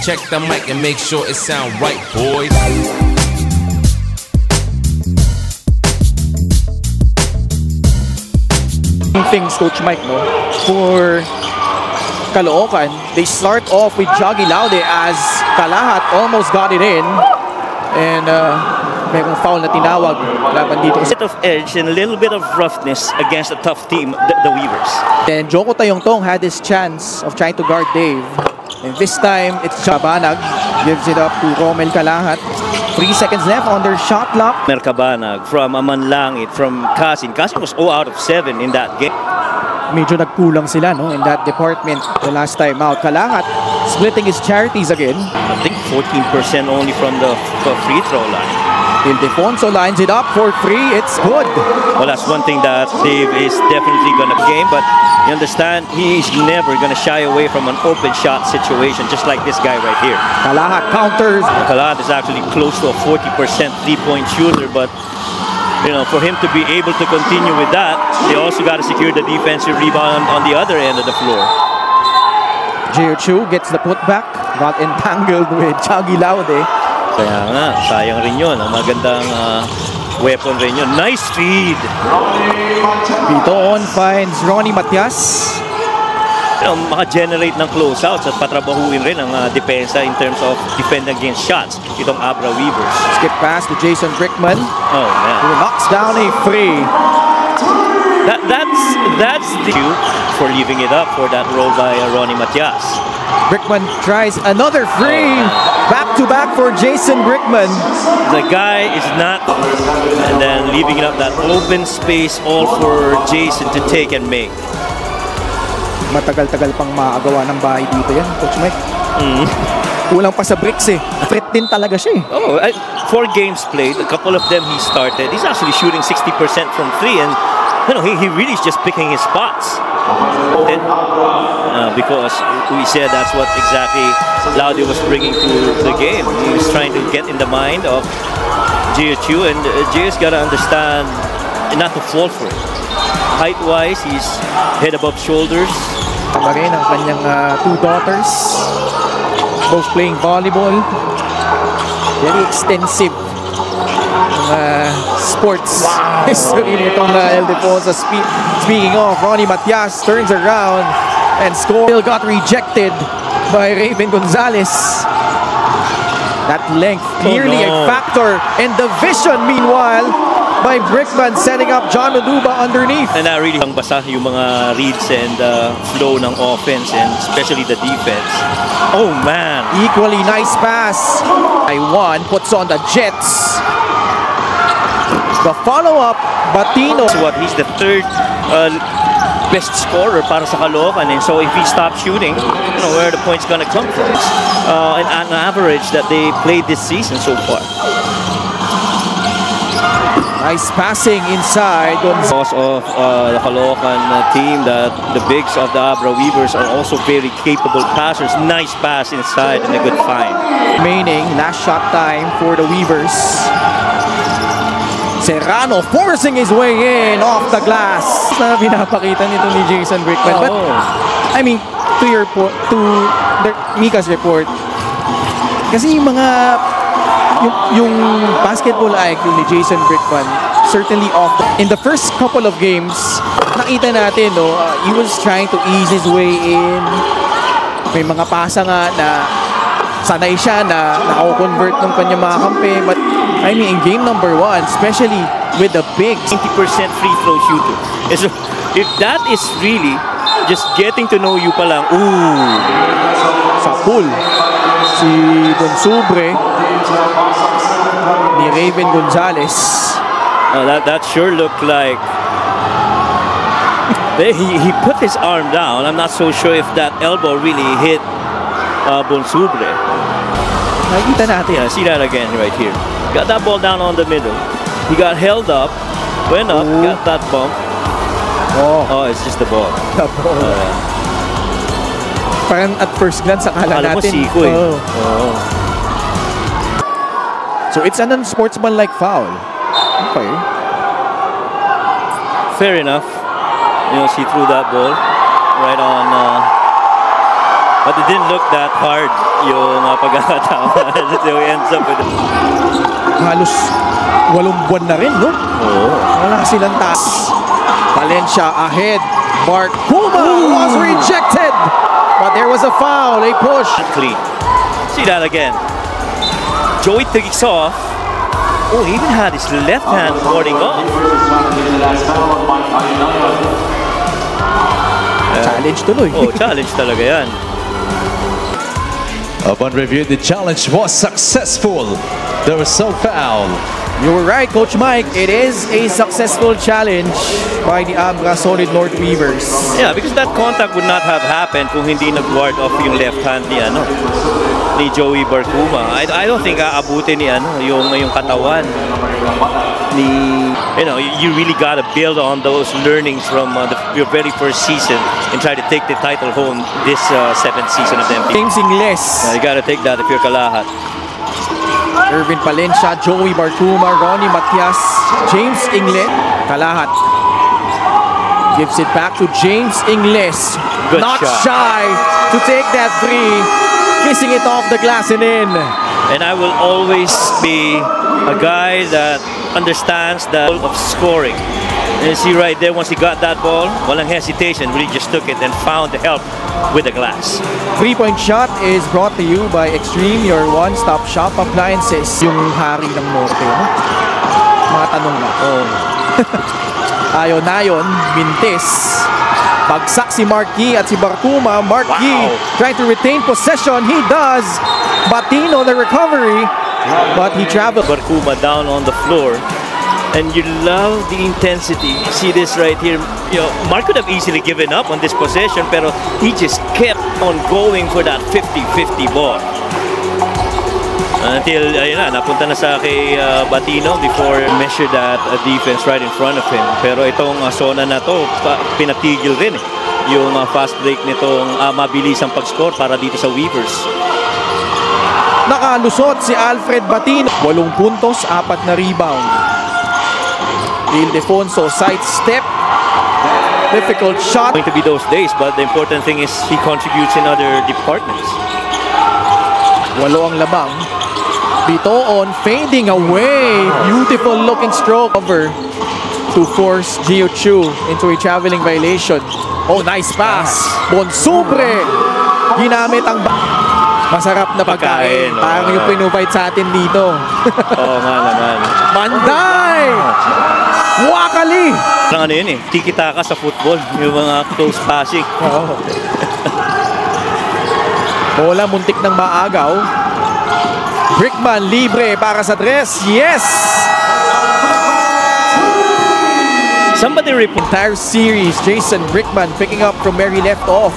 Check the mic and make sure it sound right, boys. Things, Coach Mike, no? For Caloocan, they start off with Joggy Laude as Kalahat almost got it in. And mayroong foul na tinawag laban dito. A bit of edge and a little bit of roughness against a tough team, the Weavers. And Joko Tayongtong had his chance of trying to guard Dave. And this time, it's Cabanag. Gives it up to Romel Kalahat. 3 seconds left on their shot clock. Cabanag from Amanlangit, from Kasin. Kasin was 0 out of 7 in that game. Medyo nagkulang sila, no, in that department the last time out. Kalahat splitting his charities again. I think 14% only from the free throw line. Ildefonso lines it up for 3. It's good. Well, that's one thing that Dave is definitely going to game, but you understand, he's never going to shy away from an open shot situation, just like this guy right here. Kalahat counters. Kalahat is actually close to a 40% three-point shooter, but you know, for him to be able to continue with that, they also got to secure the defensive rebound on the other end of the floor. Gio Chu gets the putback, got entangled with Joggy Laude. Kaya nga, sayang rin yun. Ang magandang weapon rin yun. Nice feed! Pitoon finds Ronnie Matias. You know, maka-generate ng closeouts at patrabahuin rin ang depensa in terms of defend against shots. Itong Abra Weavers. Skip pass to Jason Brickman. Oh, man. Who knocks down a free. That's the cue for leaving it up for that roll by Ronnie Matias. Brickman tries another free. Back-to-back for Jason Brickman. The guy is not, and then leaving it up that open space all for Jason to take and make. Matagal-tagal pang maagawa ng bahay dito yan, Coach Mike. Kulang pa sa bricks eh. Threat din talaga siya eh. Oh, 4 games played, a couple of them he started. He's actually shooting 60% from 3, and you know, he really is just picking his spots. And, because we said that's what exactly Laude was bringing to the game. He was trying to get in the mind of Gio Chu, and Gio's got to understand not to fall for it. Height-wise, he's head above shoulders. Tama rin ang kanyang 2 daughters. Both playing volleyball. Very extensive sports history nitong Ildefonso. Speaking of, Ronnie Matias turns around and still got rejected by Raven Gonzalez. That length clearly a factor, and the vision meanwhile by Brickman setting up John Oduba underneath. And that really basa yung mga reads and flow ng offense, and especially the defense. Oh man! Equally nice pass. I1 puts on the Jets. The follow-up, Batino. He's the 3rd best scorer para sa Caloocan, and so if he stops shooting, you know where the points gonna come from. And an average that they played this season so far. Nice passing inside. Because of the Caloocan team, that the bigs of the Abra Weavers are also very capable passers. Nice pass inside and a good find. Remaining, last shot time for the Weavers. Serrano forcing his way in off the glass. Na pinapakita nito ni Jason Brickman. But I mean, to Mika's report, kasi yung mga yung basketball IQ ni Jason Brickman certainly off. In the first couple of games, nakita natin, no, he was trying to ease his way in. May mga pasa nga na sanay siya na nako-convert ng kanyang mga kampe. But I mean, in game number 1, especially with the big 90% free throw shooter. And so if that is really just getting to know you pa lang, sa pool, si Don Subre ni Raven Gonzalez. That sure looked like he put his arm down. I'm not so sure if that elbow really hit Bonsubre. Nakikita natin. Yeah, see that again right here. Got that ball down on the middle. He got held up, went up, got that bump. Oh, it's just the ball. The ball. Parang at first glance, akala natin. So it's an unsportsmanlike foul. Okay. Fair enough. You know, she threw that ball right on But it didn't look that hard yung pagkakatama. So he ends up with it. Halos 8 buwan na rin, no? Wala silang taas. Valencia ahead. Mark Puma was rejected. But there was a foul, a push. Clean. See that again. Joey takes off. Oh, he even had his left hand warding off. Challenge tuloy. Oh, challenge talaga yan. Upon review, the challenge was successful. There was no foul. You were right, Coach Mike. It is a successful challenge by the Abra Solid North Weavers. Yeah, because that contact would not have happened kung hindi nag-ward off yung left hand ni Joey Barcuma. I don't think aabutin ni yung katawan ni, you really gotta build on those learnings from your very first season and try to take the title home this 7th season of the MP. James Ingles. You gotta take that if you're Kalahat. Irvin Palencia, Joey Barcuma, Ronnie Matias, James Ingles, Kalahat. Gives it back to James Ingles. Good Not shot. shy to take that three. Kissing it off the glass and in. And I will always be a guy that understands the role of scoring. And you see right there, once he got that ball, walang hesitation, really just took it and found the help with the glass. 3-point shot is brought to you by Extreme, your one-stop shop appliances. Yung hari ng norte, no? Mga tanong na. Oh. Ayon-ayon, Mintis. Bagsak si Marquis at si Barcuma. Marquis trying to retain possession. He does. Batino the recovery, but he traveled. Barcuma down on the floor. And you love the intensity. See this right here. Mark could have easily given up on this possession, pero he just kept on going for that 50-50 ball. Until, napunta na sa kay Batino before measure that defense right in front of him. Pero itong zona na to, pinatigil rin yung fast break nitong mabilisang pag-score para dito sa Weavers. Nakalusot si Alfred Batino. 8 puntos, 4 na rebound. Ildefonso sidestep. Difficult shot. Going to be those days, but the important thing is he contributes in other departments. 8 ang labang. Bitoon fading away. Beautiful looking stroke over to force Gio Chu into a traveling violation. Oh, nice pass. Bonsubre. Ginamit ang masarap na pagkain. Parang yung pinuvide sa atin dito. Oo nga naman. Manday! Wakali! Parang yun tiki-taka sa football. Yung mga close passing. Oh. Bola muntik ng maagaw. Brickman libre para sa dress. Yes! Somebody Entire series, Jason Brickman picking up from where he left off.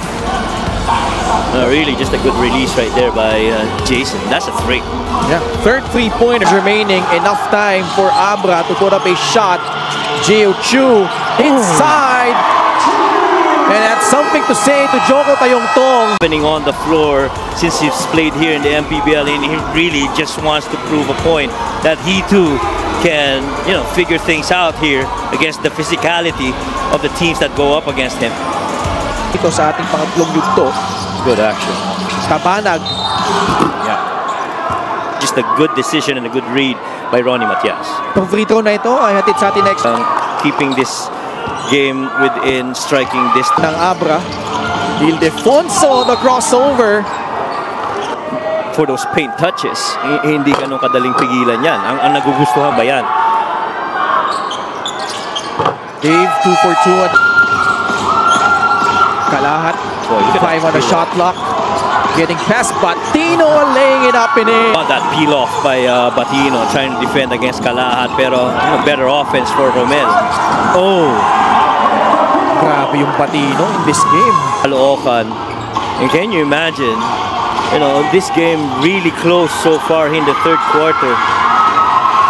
Really, just a good release right there by Jason. That's a three. Yeah. Third 3-pointers remaining. Enough time for Abra to put up a shot. Gio Chu inside. And that's something to say to Joko Tayongtong. Happening on the floor since he's played here in the MPBL, and he really just wants to prove a point that he too can, figure things out here against the physicality of the teams that go up against him. Ito sa ating pangatlong yugto. Good action. Kabanag. Yeah. Just a good decision and a good read by Ronnie Matias. Itong free throw na ito ay hatid sa atin next Keeping this game within striking distance ng Abra. Ildefonso, the crossover. For those paint touches, hindi ganun kadaling pigilan yan. Ang nagugustuhan ba yan? Dave, 2 for 2. Kalahat, 5 on the shot clock. Getting past Batino, laying it up and in. That peel off by Batino, trying to defend against Kalahat, pero better offense for Romel. Oh! Grabe yung Batino in this game. Caloocan. And can you imagine, this game really close so far in the third quarter.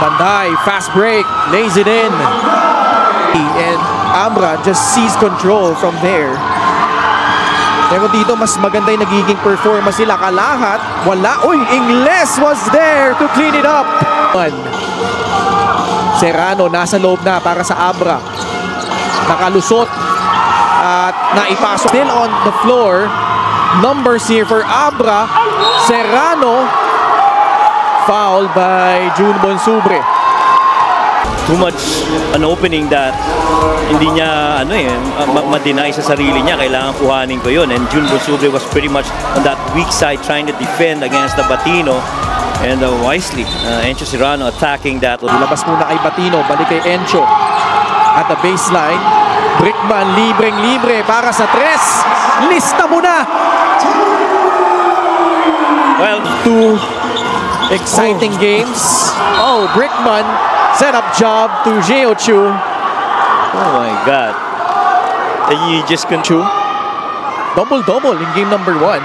Banday, fast break, lays it in. And Abra just seized control from there. Pero dito mas maganda yung nagiging performance nila. Kalahat, wala. Uy, Ingles was there to clean it up. Serrano nasa loob na para sa Abra. Nakalusot at naipasok. Still on the floor. numbers here for Abra. Serrano, fouled by June Bonsubre. Too much an opening that hindi niya ma-deny sa sarili niya. Kailangan kuhanin ko yun. And June Bonsubre was pretty much on that weak side trying to defend against the Batino. And wisely, Encho Serrano attacking that. Ilabas muna kay Batino, balik kay Encho. At the baseline, Brickman libreng-libre para sa tres. Lista muna! Well, two exciting games. Oh, Brickman, set up job to Jeo Chu. oh my God. And you just Chu, double-double in game number 1.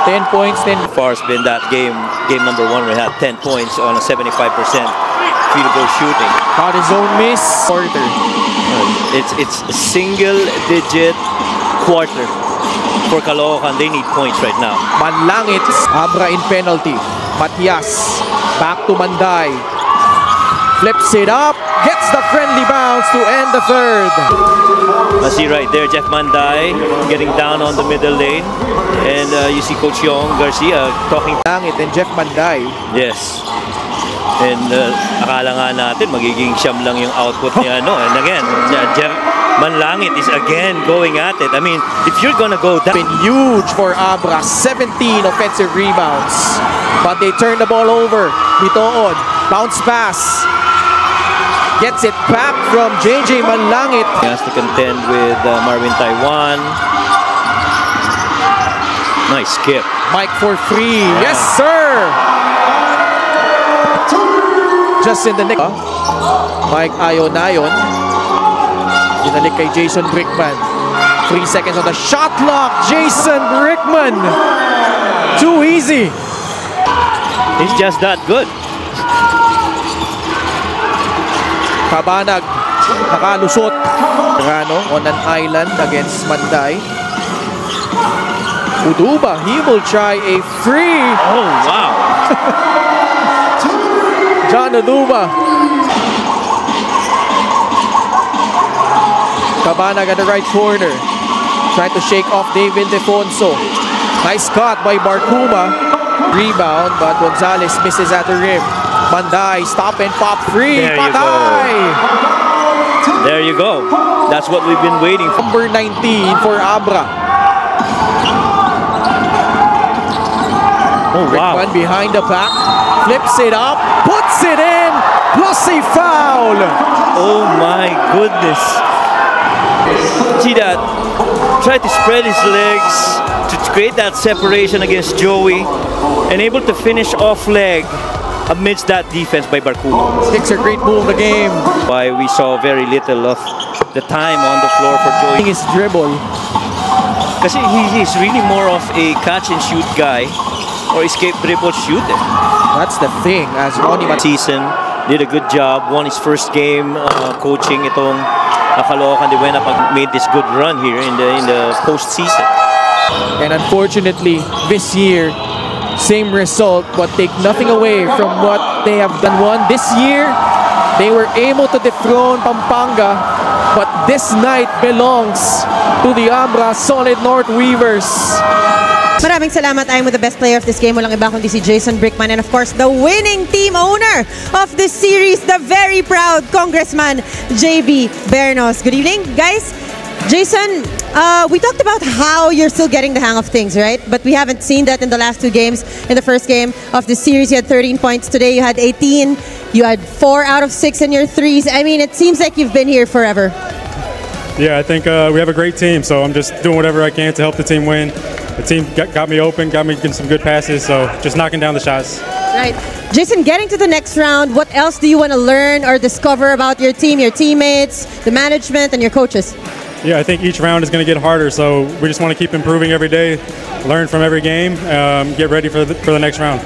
10 points, 10. far has been that game number 1. We had 10 points on a 75% field goal shooting. Caught his own miss. Quarter. It's a single-digit quarter for Caloocan. They need points right now. Manlangit, Abra in penalty. Matias, back to Manday. Flips it up, gets the friendly bounce to end the third. I see right there, Jeff Manday getting down on the middle lane. And you see Coach Yong Garcia talking. Langit and Jeff Manday. Yes. And akala nga natin magiging siyam lang yung output niya. And again, Jeff Manlangit is again going at it. I mean, if you're gonna go down. Been huge for Abra, 17 offensive rebounds. But they turn the ball over. Bitoon, bounce pass. Gets it back from JJ Manlangit. He has to contend with Marvin Taiwan. Nice skip. Mike for three. Yes, sir! Just in the nick. Mike Ayonayon. Dinalik kay Jason Brickman. 3 seconds on the shot clock. Jason Brickman. Too easy. He's just that good. Kabanag, nakalusot. Serrano on an island against Manday. Uduba, he will try a free. Oh, wow. John Uduba. Kabanag at the right corner. Trying to shake off David Defonso. Nice cut by Barcuma. Rebound, but Gonzalez misses at the rim. Manday, stop and pop free. There you Patay! There you go. That's what we've been waiting for. Number 19 for Abra. Oh, wow. Brickman behind the back. Flips it up. Puts it in. Plus a foul. Oh, my goodness. See that? Tried to spread his legs to create that separation against Joey and able to finish off leg amidst that defense by Barcuma. Takes a great move in the game. Why we saw very little of the time on the floor for Joey. His dribble. Kasi he's really more of a catch and shoot guy or escape dribble shooter. That's the thing. As Ronnie Season did a good job. Won his first game coaching itong Caloocan. They went up and made this good run here in the postseason. And unfortunately, this year, same result, but take nothing away from what they have done. This year, they were able to dethrone Pampanga, but this night belongs to the Abra Solid North Weavers. Maraming salamat. I'm with the best player of this game. Walang iba kundi si Jason Brickman. And of course, the winning team owner of this series, the very proud Congressman JB Bernos. Good evening, guys. Jason, we talked about how you're still getting the hang of things, right? But we haven't seen that in the last two games. In the first game of the series, you had 13 points. Today, you had 18. You had 4 out of 6 in your threes. I mean, it seems like you've been here forever. Yeah, I think we have a great team, so I'm just doing whatever I can to help the team win. The team got me open, got me getting some good passes, so just knocking down the shots. Right. Jason, getting to the next round, what else do you want to learn or discover about your team, your teammates, the management, and your coaches? Yeah, I think each round is going to get harder, so we just want to keep improving every day, learn from every game, get ready for the next round.